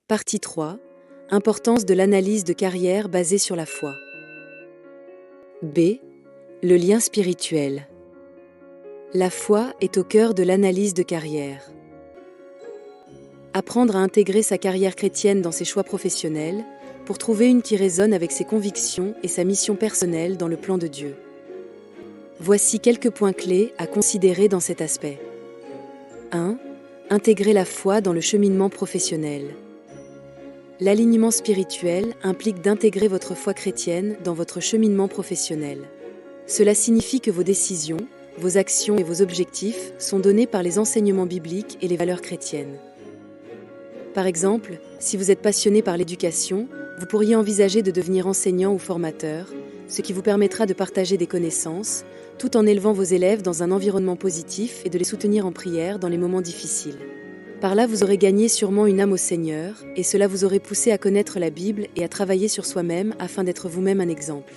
Partie 3. Importance de l'analyse de carrière basée sur la foi. B. Le lien spirituel. La foi est au cœur de l'analyse de carrière. Apprendre à intégrer sa carrière chrétienne dans ses choix professionnels pour trouver une qui résonne avec ses convictions et sa mission personnelle dans le plan de Dieu. Voici quelques points clés à considérer dans cet aspect. 1. Intégrer la foi dans le cheminement professionnel. L'alignement spirituel implique d'intégrer votre foi chrétienne dans votre cheminement professionnel. Cela signifie que vos décisions, vos actions et vos objectifs sont donnés par les enseignements bibliques et les valeurs chrétiennes. Par exemple, si vous êtes passionné par l'éducation, vous pourriez envisager de devenir enseignant ou formateur, ce qui vous permettra de partager des connaissances, tout en élevant vos élèves dans un environnement positif et de les soutenir en prière dans les moments difficiles. Par là, vous aurez gagné sûrement une âme au Seigneur, et cela vous aurait poussé à connaître la Bible et à travailler sur soi-même afin d'être vous-même un exemple.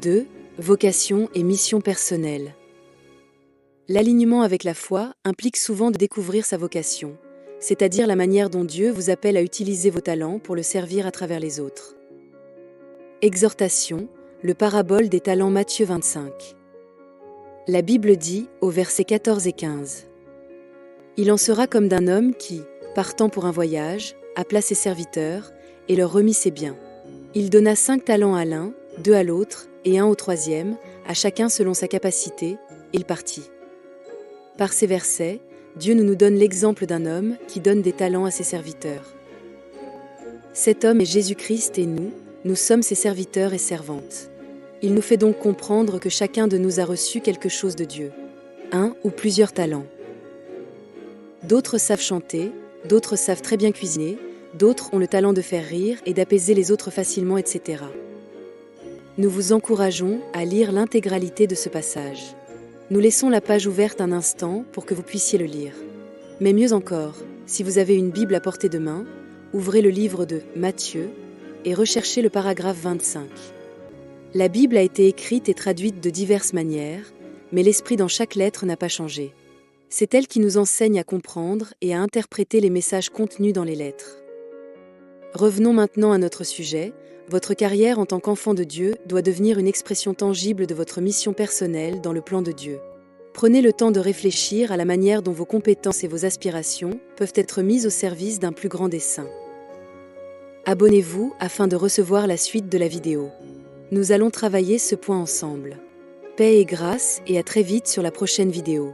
2. Vocation et mission personnelle. L'alignement avec la foi implique souvent de découvrir sa vocation, c'est-à-dire la manière dont Dieu vous appelle à utiliser vos talents pour le servir à travers les autres. Exhortation, le parabole des talents Matthieu 25. La Bible dit, au verset 14 et 15, « Il en sera comme d'un homme qui, partant pour un voyage, appela ses serviteurs et leur remit ses biens. Il donna 5 talents à l'un, 2 à l'autre et 1 au troisième, à chacun selon sa capacité, et il partit. » Par ces versets, Dieu nous donne l'exemple d'un homme qui donne des talents à ses serviteurs. Cet homme est Jésus-Christ et nous sommes ses serviteurs et servantes. Il nous fait donc comprendre que chacun de nous a reçu quelque chose de Dieu, un ou plusieurs talents. D'autres savent chanter, d'autres savent très bien cuisiner, d'autres ont le talent de faire rire et d'apaiser les autres facilement, etc. Nous vous encourageons à lire l'intégralité de ce passage. Nous laissons la page ouverte un instant pour que vous puissiez le lire. Mais mieux encore, si vous avez une Bible à portée de main, ouvrez le livre de Matthieu et recherchez le paragraphe 25. La Bible a été écrite et traduite de diverses manières, mais l'esprit dans chaque lettre n'a pas changé. C'est elle qui nous enseigne à comprendre et à interpréter les messages contenus dans les lettres. Revenons maintenant à notre sujet. Votre carrière en tant qu'enfant de Dieu doit devenir une expression tangible de votre mission personnelle dans le plan de Dieu. Prenez le temps de réfléchir à la manière dont vos compétences et vos aspirations peuvent être mises au service d'un plus grand dessein. Abonnez-vous afin de recevoir la suite de la vidéo. Nous allons travailler ce point ensemble. Paix et grâce et à très vite sur la prochaine vidéo.